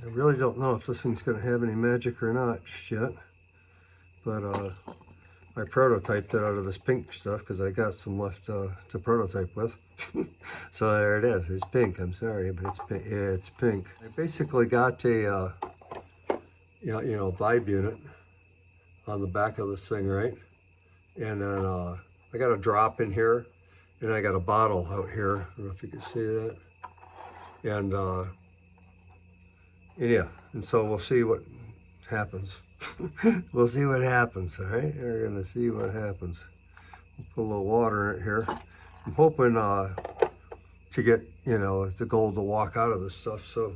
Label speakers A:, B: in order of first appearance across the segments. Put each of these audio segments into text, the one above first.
A: I really don't know if this thing's going to have any magic or not just yet, but I prototyped it out of this pink stuff because I got some left to prototype with. So there it is. It's pink. I'm sorry, but it's pink. Yeah, it's pink. I basically got a vibe unit on the back of this thing, right? And then I got a drop in here, and I got a bottle out here. I don't know if you can see that. And yeah, and so we'll see what happens. We'll see what happens, all right? We're gonna see what happens. We'll put a little water in it here. I'm hoping to get, the gold to walk out of this stuff. So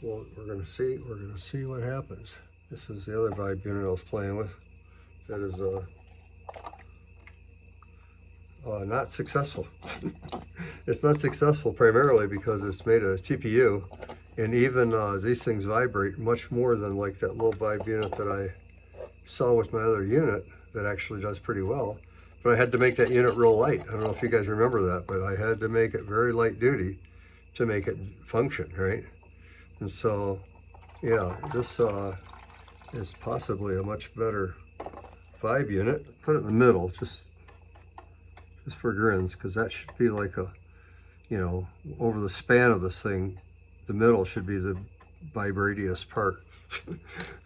A: we're gonna see what happens. This is the other vibe unit I was playing with. That is not successful. It's not successful primarily because it's made of TPU, and even these things vibrate much more than like that low vibe unit that I saw with my other unit that actually does pretty well. But I had to make that unit real light. I don't know if you guys remember that, but I had to make it very light duty to make it function, right? And so, yeah, this is possibly a much better vibe unit. Put it in the middle, just for grins, because that should be like a, over the span of this thing, the middle should be the vibratiest part.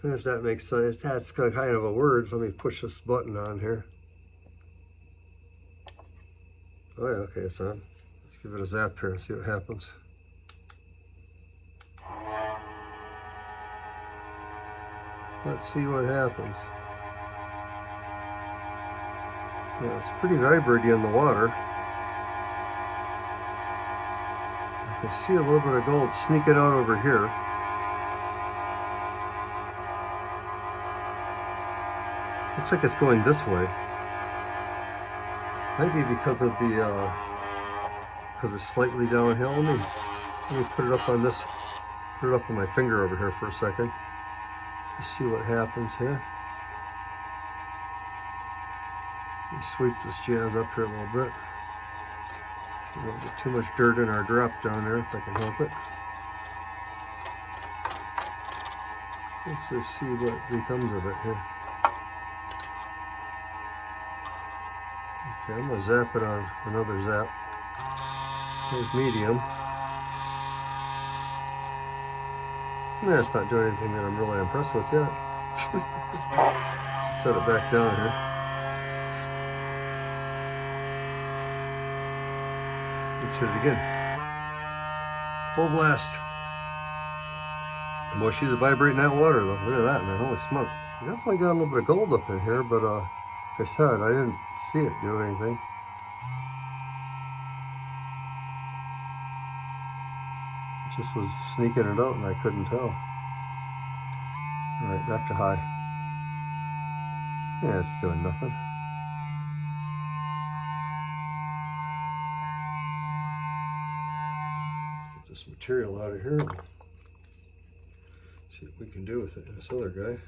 A: If that makes sense. That's kind of a word. Let me push this button on here. Oh yeah, okay, it's on. Let's give it a zap here and see what happens. Let's see what happens. Yeah, it's pretty vibrating in the water. I can see a little bit of gold sneaking out over here. Looks like it's going this way. Maybe because of the because it's slightly downhill. Let me put it up on this. Put it up on my finger over here for a second. Let's see what happens here. Let me sweep this jazz up here a little bit. We don't get too much dirt in our drop down there if I can help it. Let's just see what becomes of it here. Okay, I'm gonna zap it on another zap. There's medium. Yeah, it's not doing anything that I'm really impressed with yet. Set it back down here. Let's hit it again. Full blast. Boy, she's vibrating that water though. Look at that, man. Holy smoke. I definitely got a little bit of gold up in here, but like I said, I didn't see it do anything. It just was sneaking it out and I couldn't tell. Alright, back to high. Yeah, it's doing nothing. Get this material out of here. See what we can do with it. And this other guy.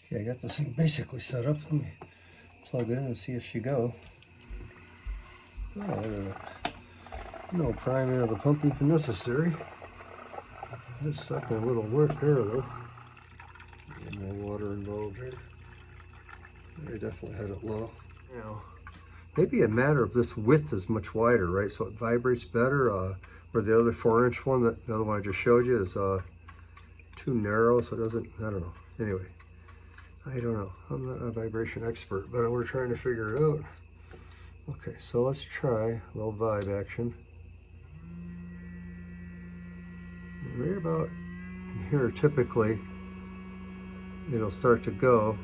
A: Okay, I got this thing basically set up. Let me plug it in and see if she go. Oh, no priming of the pump even necessary. It's stuck in a little work there though. No water involved here. I definitely had it low. Now, maybe a matter of this width is much wider, right? So it vibrates better. Or the other 4-inch one, the other one I just showed you, is too narrow, so it doesn't. I don't know. Anyway, I don't know. I'm not a vibration expert, but we're trying to figure it out. Okay, so let's try a little vibe action. Right about in here, typically, it'll start to go.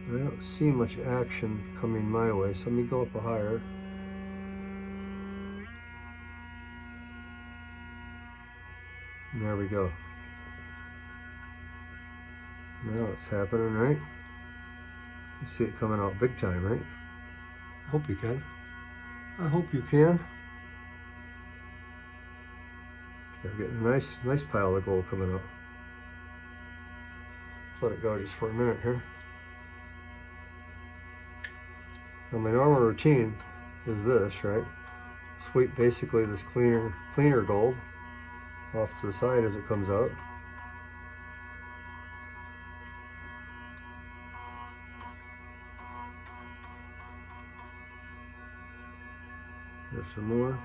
A: But I don't see much action coming my way, so let me go up a higher. And there we go. Now it's happening, right? You see it coming out big time, right? I hope you can. I hope you can. They're getting a nice pile of gold coming out. Let it go just for a minute here. Now my normal routine is this, right? Sweep basically this cleaner gold off to the side as it comes out. There's some more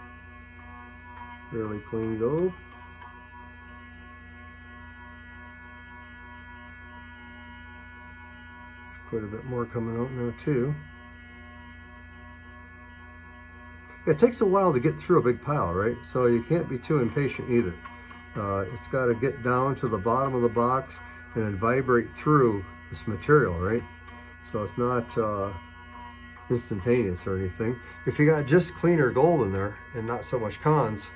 A: fairly clean gold. Quite a bit more coming out now too. It takes a while to get through a big pile, right? So you can't be too impatient either. It's got to get down to the bottom of the box and then vibrate through this material, right? So it's not instantaneous or anything. If you got just cleaner gold in there and not so much cons,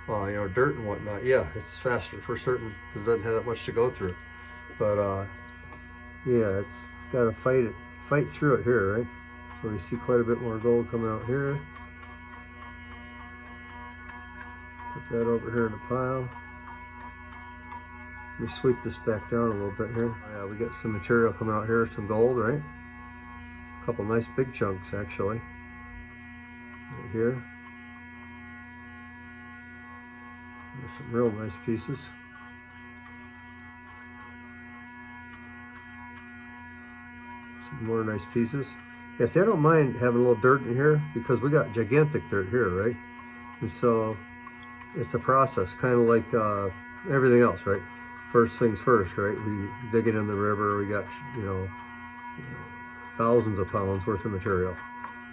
A: you know, dirt and whatnot, yeah, it's faster for certain because it doesn't have that much to go through. But yeah, it's got to fight through it here, right? So we see quite a bit more gold coming out here. Put that over here in the pile. Let me sweep this back down a little bit here. Yeah, we got some material coming out here, some gold, right? A couple nice big chunks actually. Right here. There's some real nice pieces. Some more nice pieces. Yeah, see, I don't mind having a little dirt in here because we got gigantic dirt here, right? And so it's a process, kind of like everything else, right? First things first, right? We dig it in the river, we got, you know, thousands of pounds worth of material.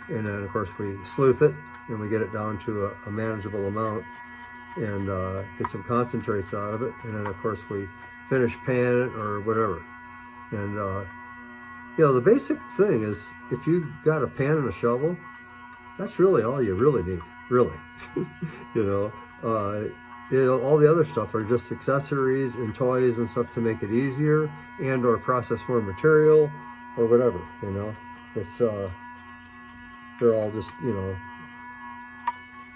A: And then of course we sleuth it and we get it down to a manageable amount and get some concentrates out of it. And then of course we finish pan it or whatever. And you know, the basic thing is if you got a pan and a shovel, that's really all you really need, really. You know, all the other stuff are just accessories and toys and stuff to make it easier and or process more material or whatever, you know. It's they're all just, you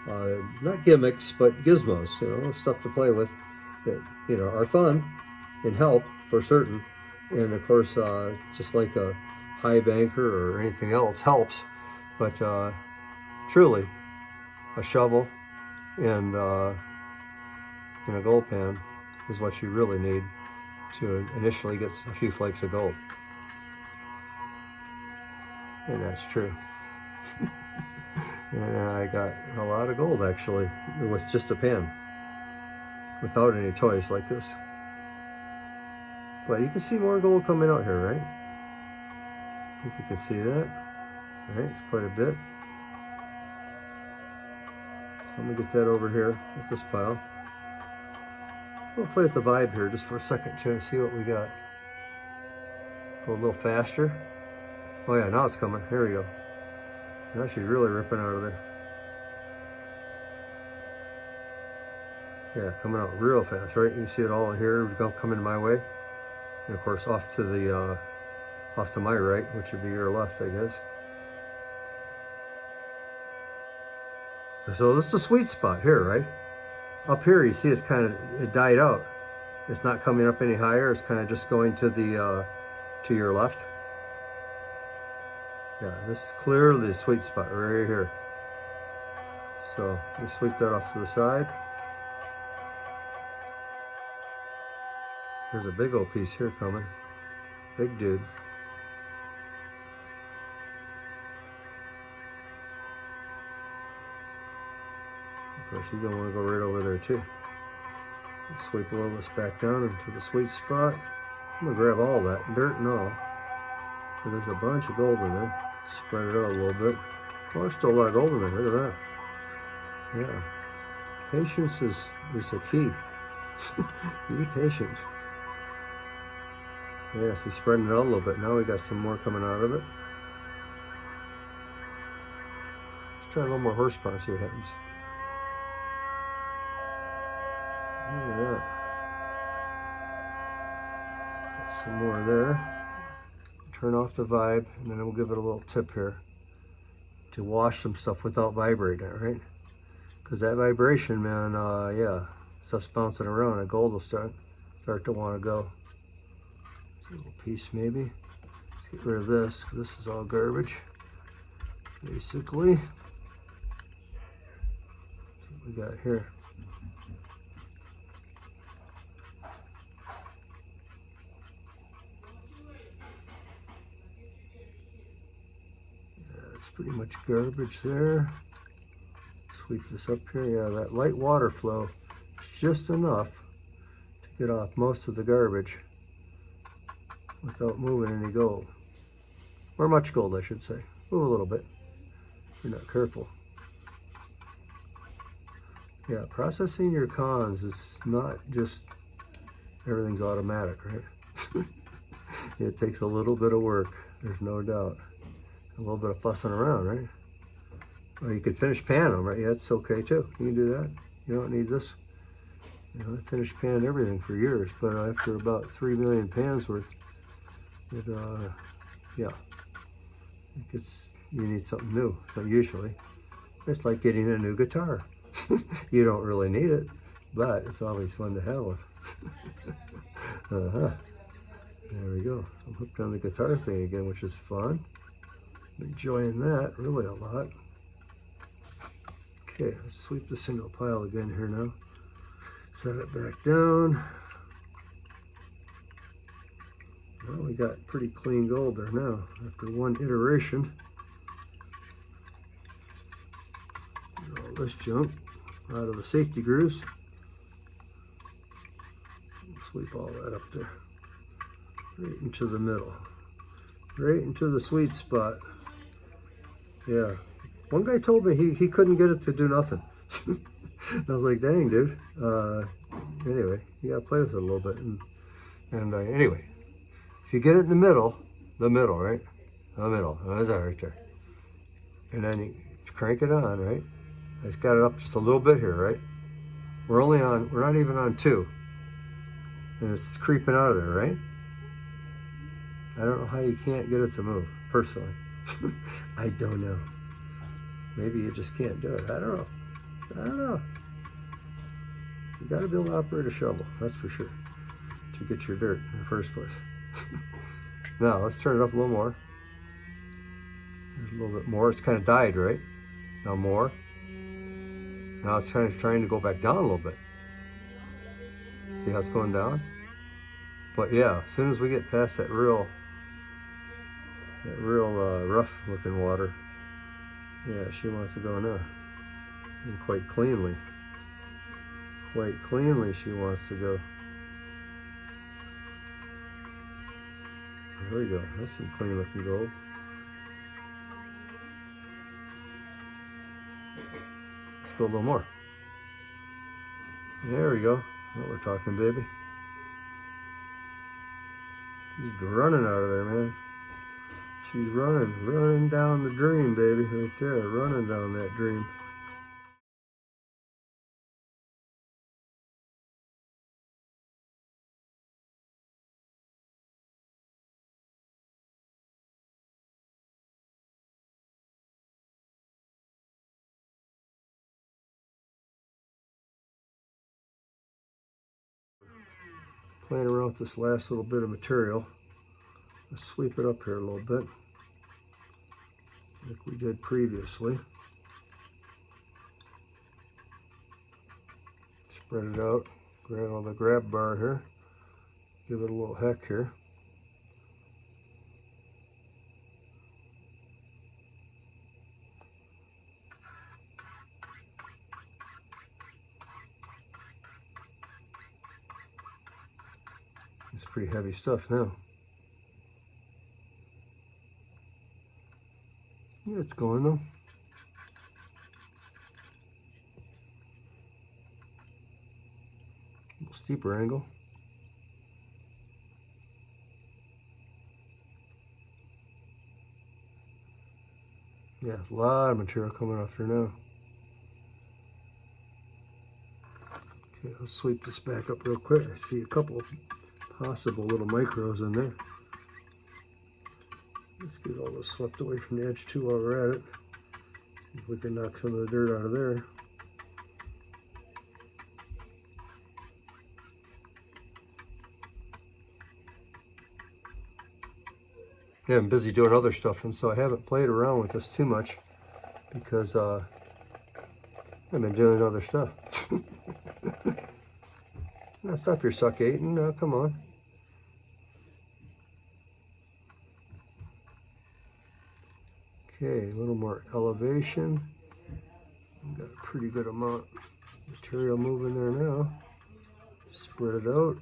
A: know, not gimmicks but gizmos, you know, stuff to play with that, you know, are fun and help for certain. And of course, just like a Hive anchor or anything else helps, but truly a shovel and a gold pan is what you really need to initially get a few flakes of gold. And that's true. And I got a lot of gold actually with just a pan, without any toys like this. But you can see more gold coming out here, right? I think you can see that. Right, it's quite a bit. So I'm gonna get that over here with this pile. We'll play with the vibe here just for a second to see what we got. Go a little faster. Oh yeah, now it's coming. Here we go. Now she's really ripping out of there. Yeah, coming out real fast, right? You can see it all in here coming my way. And of course off to the off to my right, which would be your left, I guess. So this is the sweet spot here, right? Up here you see it's kind of, it died out. It's not coming up any higher, it's kind of just going to the to your left. Yeah, this is clearly the sweet spot right here. So we sweep that off to the side. There's a big old piece here coming. Big dude. Of course, you're gonna want to go right over there too. Sweep a little of this back down into the sweet spot. I'm gonna grab all that, dirt and all. So there's a bunch of gold in there. Spread it out a little bit. Oh, there's still a lot of gold in there. Look at that. Yeah. Patience is a key. Be patient. Yeah, see, spreading it out a little bit. Now we got some more coming out of it. Let's try a little more horsepower, see what happens. Look at that. Got some more there. Turn off the vibe, and then we'll give it a little tip here to wash some stuff without vibrating it, right? Because that vibration, man, yeah, stuff's bouncing around, and gold will start to want to go. A little piece maybe. Let's get rid of this, because this is all garbage, basically. we got here. Yeah, it's pretty much garbage there. Sweep this up here. Yeah, that light water flow is just enough to get off most of the garbage without moving any gold. Or much gold, I should say. Move a little bit if you're not careful. Yeah, processing your cons is not just everything's automatic, right? It takes a little bit of work, there's no doubt. A little bit of fussing around, right? Or you could finish pan them, right? Yeah, that's okay too. You can do that. You don't need this. You know, I finished panned everything for years, but after about 3 million pans worth, it, yeah, it gets, you need something new. So usually, it's like getting a new guitar. You don't really need it, but it's always fun to have one. There we go. I'm hooked on the guitar thing again, which is fun. I'm enjoying that really a lot. Okay, let's sweep this into a pile again here now. Set it back down. Well, we got pretty clean gold there now after one iteration. Get all this junk out of the safety grooves. Sweep all that up there. Right into the middle. Right into the sweet spot. Yeah. One guy told me he couldn't get it to do nothing. I was like, dang, dude. Anyway, you gotta play with it a little bit. And anyway, if you get it in the middle, right? The middle, there's that right there. And then you crank it on, right? I just got it up just a little bit here, right? We're not even on 2. And it's creeping out of there, right? I don't know how you can't get it to move, personally. I don't know. Maybe you just can't do it. I don't know. I don't know. You gotta be able to operate a shovel, that's for sure, to get your dirt in the first place. Now, let's turn it up a little more. There's a little bit more. It's kind of died, right? Now more. Now it's kind of trying to go back down a little bit. See how it's going down? But yeah, as soon as we get past that real rough looking water, yeah, she wants to go now. And quite cleanly she wants to go. There we go, that's some clean looking gold. Let's go a little more. There we go, what we're talking, baby. She's running out of there, man. She's running down the dream, baby, right there, running down that dream. Playing around with this last little bit of material. Let's sweep it up here a little bit, like we did previously. Spread it out, grab on the grab bar here, give it a little heck here. It's pretty heavy stuff now. Yeah, it's going though. A little steeper angle. Yeah, a lot of material coming off there now. Okay, I'll sweep this back up real quick. I see a couple of possible little micros in there. Let's get all this swept away from the edge too while we're at it. If we can knock some of the dirt out of there. Yeah, I'm busy doing other stuff, and so I haven't played around with this too much because I've been doing other stuff. Now stop your succating. Now come on. Okay, a little more elevation. We've got a pretty good amount of material moving there now. Spread it out.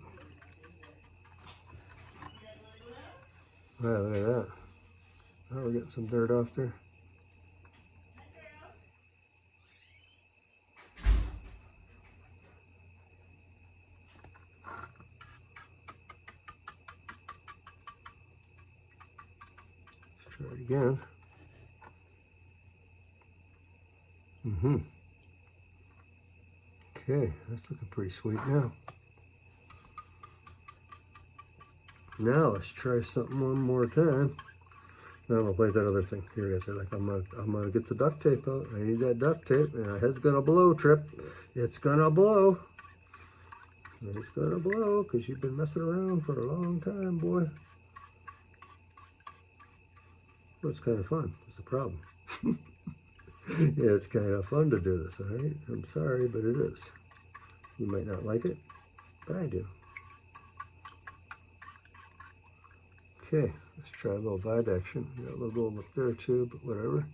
A: Yeah, look at that. Now we're getting some dirt off there. Let's try it again. Okay, that's looking pretty sweet now. Now let's try something one more time. Then I'm gonna play that other thing. Here guys are like, I'm gonna get the duct tape out. I need that duct tape, and our head's gonna blow, Tripp. It's gonna blow. It's gonna blow because you've been messing around for a long time, boy. Well, it's kind of fun. That's the problem. Yeah, it's kind of fun to do this, all right? I'm sorry, but it is. You might not like it, but I do. Okay, let's try a little vibe action. Got a little gold up there too, but whatever.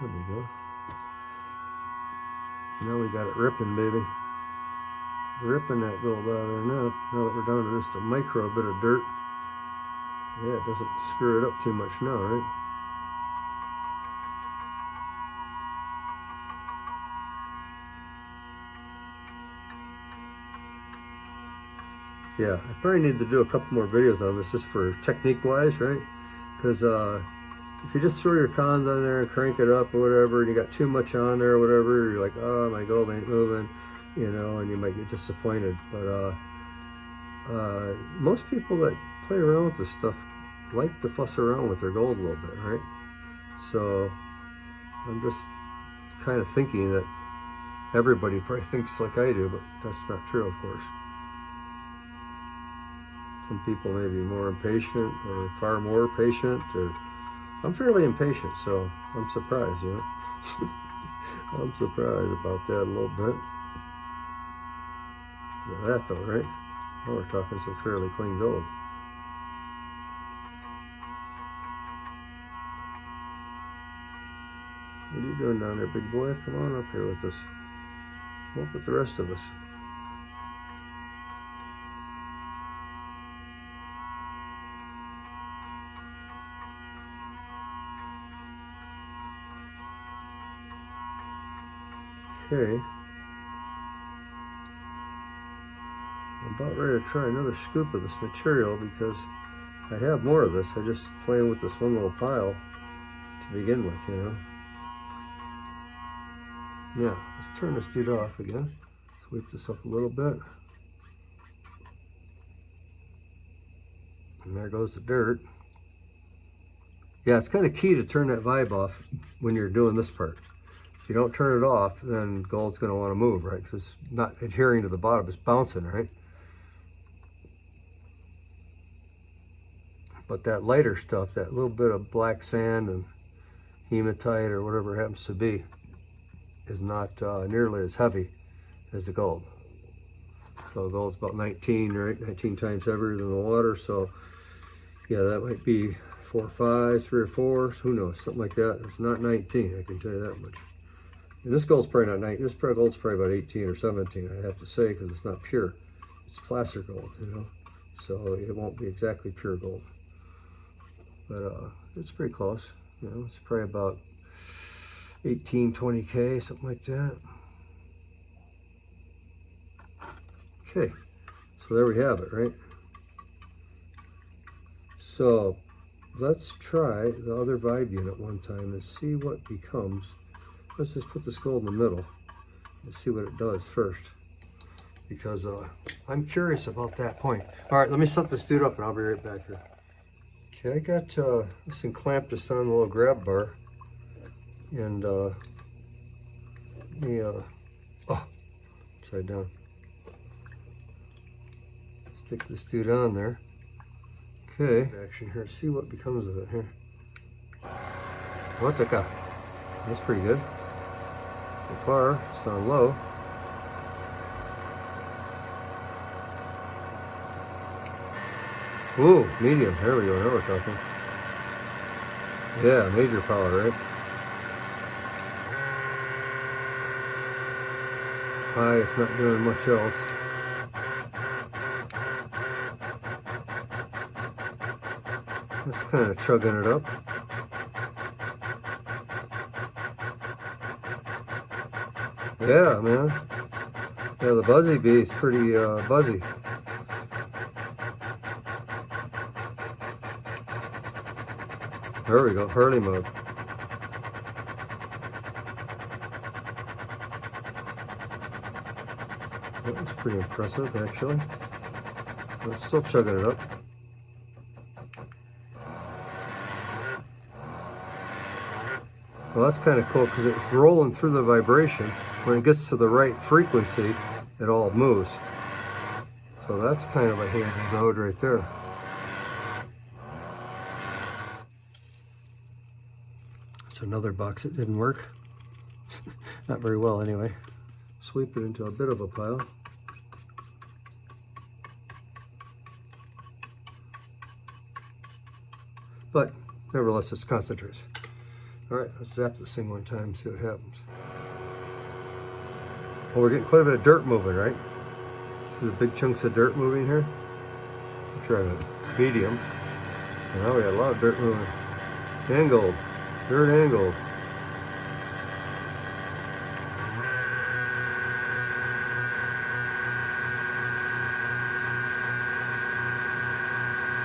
A: There we go. Now we got it ripping, baby. Ripping that gold out of there now. Now that we're down to just a micro bit of dirt. Yeah, it doesn't screw it up too much now, right? Yeah, I probably need to do a couple more videos on this just for technique-wise, right? Because if you just throw your cons on there and crank it up or whatever, and you got too much on there or whatever, you're like, oh, my gold ain't moving, you know, and you might get disappointed. But most people that play around with this stuff like to fuss around with their gold a little bit, right? So I'm just kind of thinking that everybody probably thinks like I do, but that's not true, of course. Some people may be more impatient or far more patient, or I'm fairly impatient, so I'm surprised, you know. I'm surprised about that a little bit. Now that though, right? Now we're talking some fairly clean gold. What are you doing down there, big boy? Come on up here with us. Come up with the rest of us. Okay. I'm about ready to try another scoop of this material because I have more of this. I'm just playing with this one little pile to begin with, you know. Now, let's turn this dude off again. Sweep this up a little bit. And there goes the dirt. Yeah, it's kind of key to turn that vibe off when you're doing this part. If you don't turn it off, then gold's going to want to move, right? Because it's not adhering to the bottom, it's bouncing, right? But that lighter stuff, that little bit of black sand and hematite or whatever it happens to be, is not nearly as heavy as the gold. So gold's about 19, right? 19 times heavier than the water. So yeah, that might be 4 or 5, 3 or 4, who knows, something like that. It's not 19, I can tell you that much. And this gold's probably not 19, this gold's probably about 18 or 17, I have to say, because it's not pure. It's placer gold, you know, so it won't be exactly pure gold. But it's pretty close, you know, it's probably about 18, 20K, something like that. Okay, so there we have it, right? So let's try the other vibe unit one time and see what becomes. Let's just put this gold in the middle and see what it does first, because I'm curious about that point. All right, let me set this dude up and I'll be right back here. Okay, I got this thing clamped just on the little grab bar, and oh, upside down. Stick this dude on there. Okay, action here. See what becomes of it here. What the cow? That's pretty good. So far, it's on low. Ooh, medium. There we go. Now we're talking. Yeah, major power, right? High, it's not doing much else. Just kind of chugging it up. Yeah, man. Yeah, the Buzzy Bee is pretty buzzy. There we go, hurley mode. That was pretty impressive, actually. It's still chugging it up. Well, that's kind of cool because it's rolling through the vibration. When it gets to the right frequency, it all moves. So that's kind of a handy mode right there. It's another box that didn't work. Not very well anyway. Sweep it into a bit of a pile. But nevertheless, it's concentrates. All right, let's zap this thing one time, see what happens. Well, we're getting quite a bit of dirt moving, right? See the big chunks of dirt moving here? We'll try the medium. And now we got a lot of dirt moving. And gold. Dirt and gold.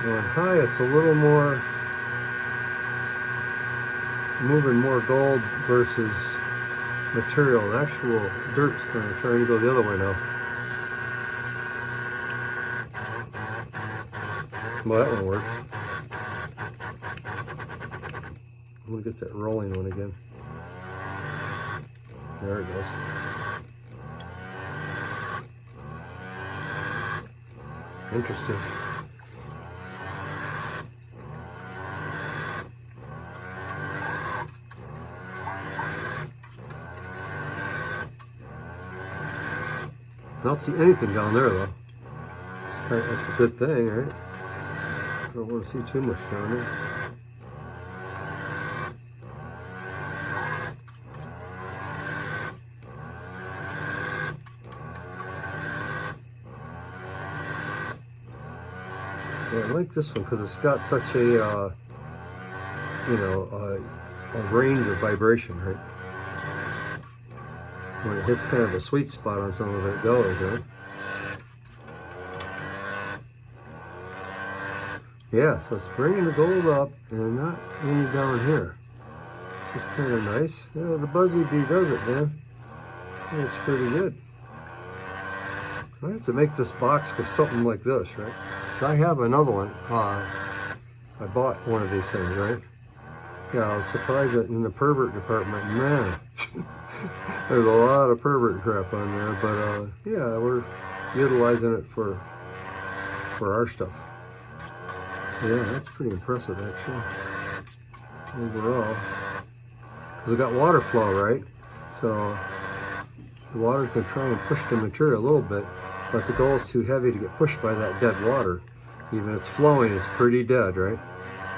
A: Going high, it's a little more, moving more gold versus material. The actual dirt's kind of trying to go the other way now. Well, that one works. I'm gonna get that rolling one again. There it goes. Interesting. I don't see anything down there though. That's a good thing, right? I don't want to see too much down there. Yeah, I like this one because it's got such a, you know, a range of vibration, right? When it hits kind of a sweet spot on some of it goes, right? Yeah, so it's bringing the gold up and not any down here. It's kind of nice. Yeah, the Buzzy Bee does it, man. Yeah, it's pretty good. I have to make this box with something like this, right? So I have another one. I bought one of these things, right? Yeah, I was surprised that in the pervert department, man, there's a lot of pervert crap on there, but yeah, we're utilizing it for our stuff. Yeah, that's pretty impressive actually, overall. Because we got water flow, right? So the water's going to try and push the material a little bit, but the gold is too heavy to get pushed by that dead water. Even it's flowing, it's pretty dead, right?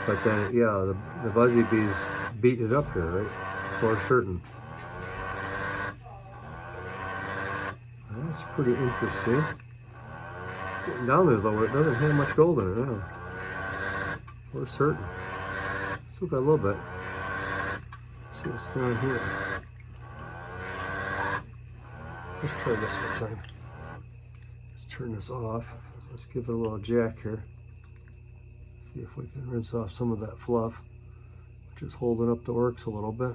A: But then, yeah, the Buzzy Bees beat it up here, right? For certain. That's pretty interesting. Getting down there though, where it doesn't have much gold in it now. For certain. Still got a little bit. Let's see what's down here. Let's try this one time. Let's turn this off. Let's give it a little jack here. See if we can rinse off some of that fluff, which is holding up the works a little bit.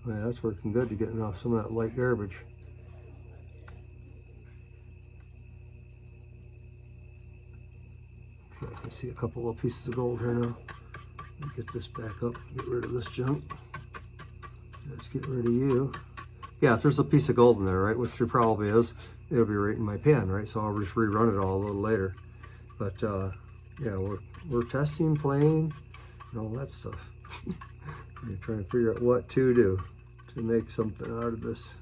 A: Oh yeah, that's working good to getting off some of that light garbage. Okay, I can see a couple little pieces of gold here now. Let me get this back up, get rid of this junk. Let's get rid of you. Yeah, if there's a piece of gold in there, right, which there probably is, it'll be right in my pan, right? So I'll just rerun it all a little later. But yeah, we're testing, playing, and all that stuff. You're trying to figure out what to do to make something out of this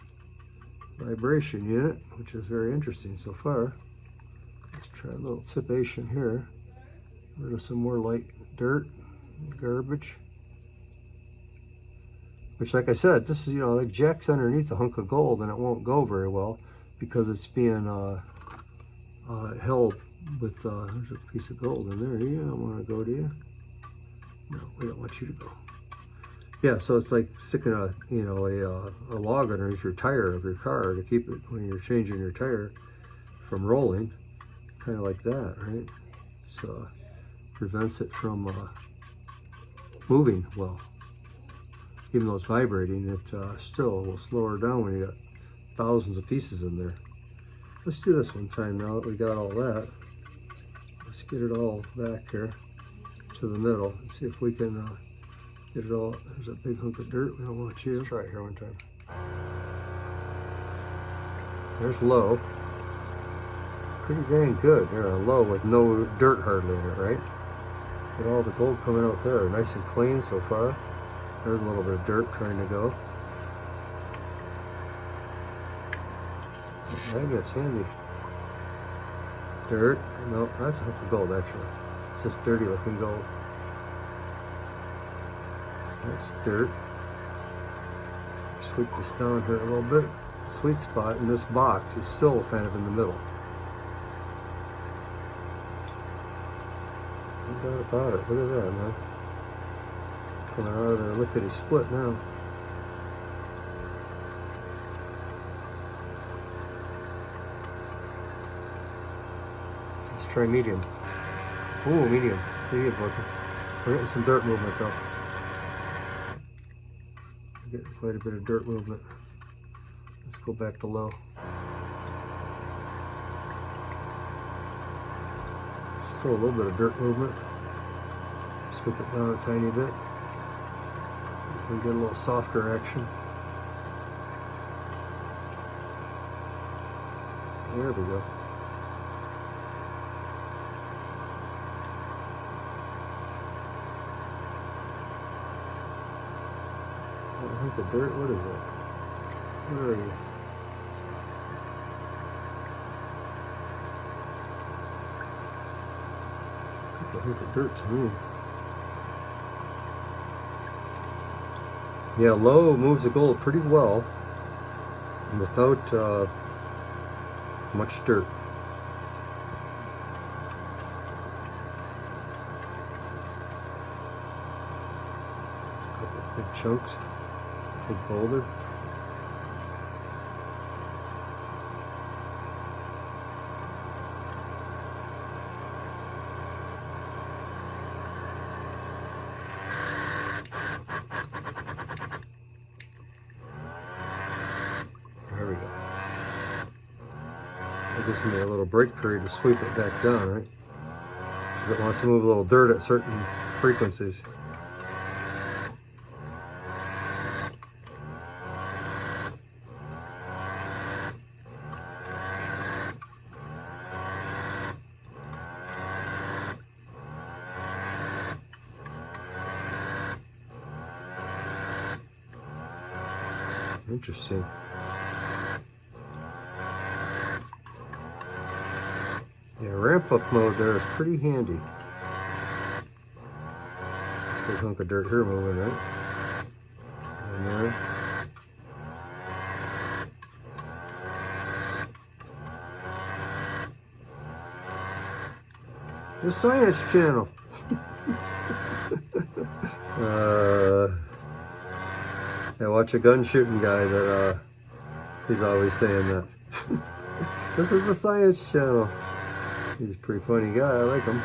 A: vibration unit, which is very interesting so far. Let's try a little tipation here. Rid of some more light dirt, garbage. Which, like I said, this is, you know, like jacks underneath a hunk of gold, and it won't go very well because it's being held with, there's a piece of gold in there. You don't want to go, do you? No, we don't want you to go. Yeah, so it's like sticking a, you know, a log underneath your tire of your car to keep it when you're changing your tire from rolling, kind of like that, right? So prevents it from moving well. Even though it's vibrating, it still will slow her down when you got thousands of pieces in there. Let's do this one time now that we got all that. Let's get it all back here to the middle and see if we can get it all. There's a big hunk of dirt. We don't want you. Let's try it here one time. There's low. Pretty dang good. There, a low with no dirt hardly in it, right? Get all the gold coming out there. Nice and clean so far. There's a little bit of dirt trying to go. Magnet's handy. Dirt. No, that's a hunk of gold actually. It's just dirty looking gold. That's dirt. Sweep this down here a little bit. The sweet spot in this box is still kind of in the middle. No doubt about it. Look at that, man. Coming out of there lickety split now. Let's try medium. Ooh, medium. Medium's working. We're getting some dirt movement though. We're getting quite a bit of dirt movement. Let's go back to low. Still a little bit of dirt movement. Scoop it down a tiny bit. We get a little softer action. There we go. I think the dirt, what is it? Where are you? I think the dirt to me. Yeah, low moves the gold pretty well without much dirt. A couple of big chunks, big boulder. There we go. It gives me a little break period to sweep it back down, right? Because it wants to move a little dirt at certain frequencies. Interesting. Yeah, ramp up mode there is pretty handy. Big hunk of dirt here moving, right? And there. The Science Channel. I watch a gun shooting guy that he's always saying that. This is the Science Channel. He's a pretty funny guy. I like him.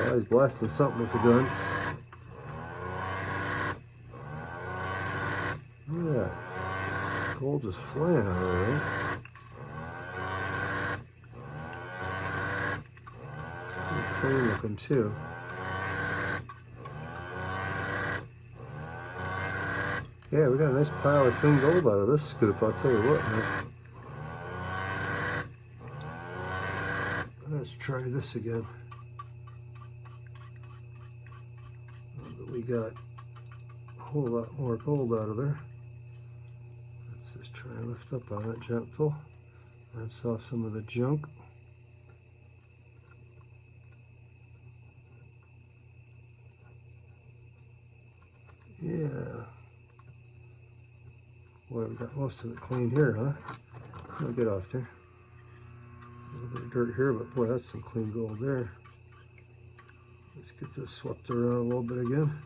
A: Always blasting something with the gun. Look at that. Gold just flying out of there, right? Pretty clean looking too. Yeah, we got a nice pile of clean gold out of this scoop, I'll tell you what, man. let's try this again. We got a whole lot more gold out of there. Let's just try and lift up on it gentle. Rinse off some of the junk. Yeah. Boy, we got most of it clean here, huh? I'll get off there. A little bit of dirt here, but boy, that's some clean gold there. Let's get this swept around a little bit again.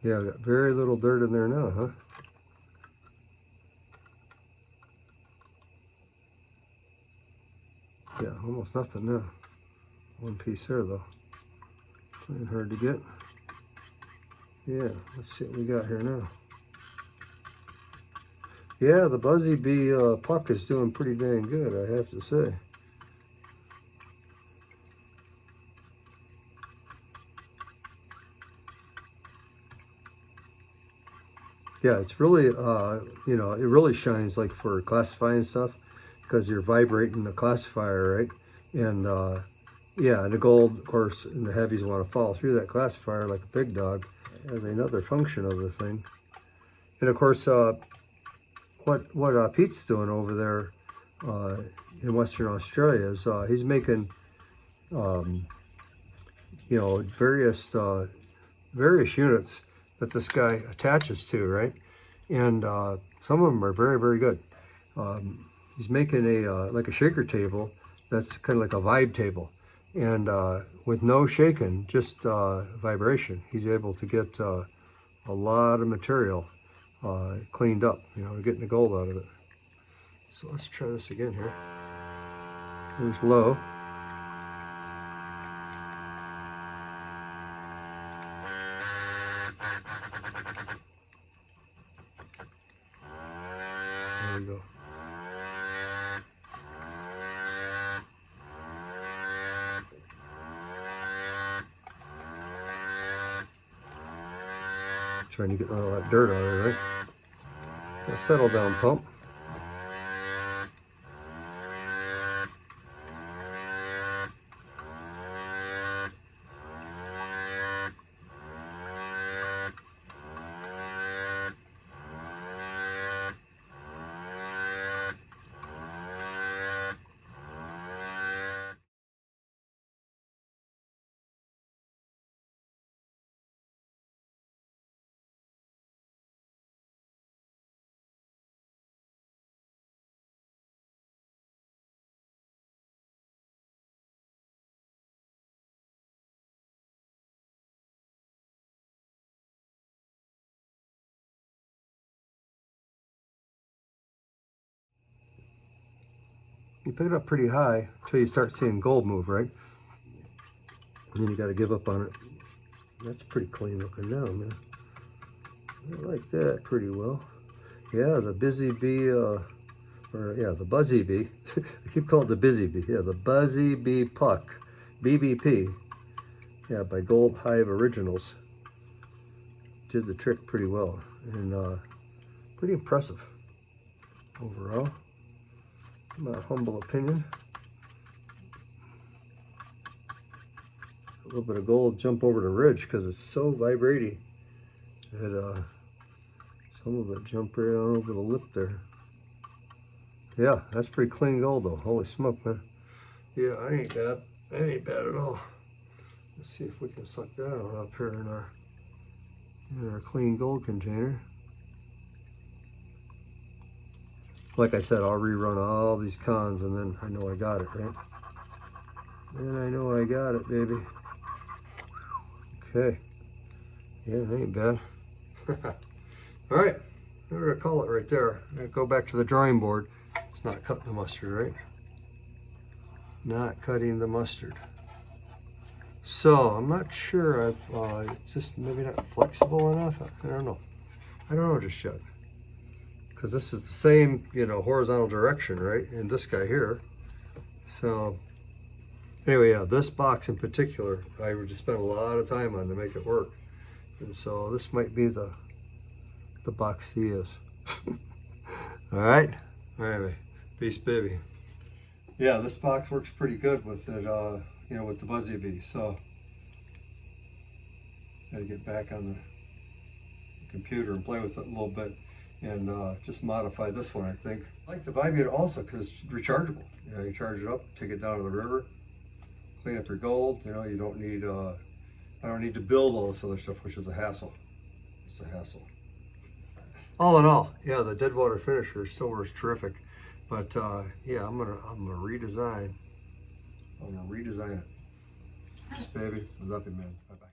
A: Yeah, we got very little dirt in there now, huh? Yeah, almost nothing now. One piece there though. Ain't hard to get. Yeah, let's see what we got here now. Yeah, the Buzzy Bee Puck is doing pretty dang good, I have to say. Yeah, it's really, you know, it really shines like for classifying stuff because you're vibrating the classifier, right? And yeah, and the gold, of course, and the heavies want to follow through that classifier like a big dog as another function of the thing. And of course, what Pete's doing over there in Western Australia is he's making, you know, various units that this guy attaches to, right? And some of them are very, very good. He's making a like a shaker table that's kind of like a vibe table, and with no shaking, just vibration, he's able to get a lot of material cleaned up, you know, getting the gold out of it. So let's try this again here. Here's low. There we go. Trying to get all that dirt out of there, right? Now settle down, pump. You pick it up pretty high until you start seeing gold move, right? And then you got to give up on it. That's pretty clean looking now, man. I like that pretty well. Yeah, the Buzzy Bee, the Buzzy Bee. I keep calling it the Buzzy Bee. Yeah, the Buzzy Bee Puck, BBP. Yeah, by Hive Originals. Did the trick pretty well, and pretty impressive overall. My humble opinion. A little bit of gold jump over the ridge because it's so vibrating that some of it jumped right on over the lip there. Yeah, that's pretty clean gold though. Holy smoke, man. Yeah, I ain't bad. That ain't bad at all. Let's see if we can suck that on up here in our clean gold container. Like I said, I'll rerun all these cons and then I know I got it, right? Then I know I got it, baby. Okay. Yeah, that ain't bad. All right, we're gonna call it right there. I'm gonna go back to the drawing board. It's not cutting the mustard, right? Not cutting the mustard. So I'm not sure. It's just maybe not flexible enough. I don't know. I don't know just yet. Because this is the same, you know, horizontal direction, right? And this guy here. So anyway, yeah, this box in particular, I just spent a lot of time on to make it work. And so this might be the box he is. All right. Anyway, peace, baby. Yeah, this box works pretty good with it, you know, with the Buzzy Bee. So, gotta get back on the computer and play with it a little bit, and just modify this one, I think. I like the Vibe also because it's rechargeable. You know, you charge it up, take it down to the river, clean up your gold. You know, you don't need, I don't need to build all this other stuff, which is a hassle. It's a hassle. All in all, yeah, the Deadwater finisher still works terrific. But yeah, I'm gonna redesign. I'm gonna redesign it. Thanks, baby. I love you, man. Bye bye.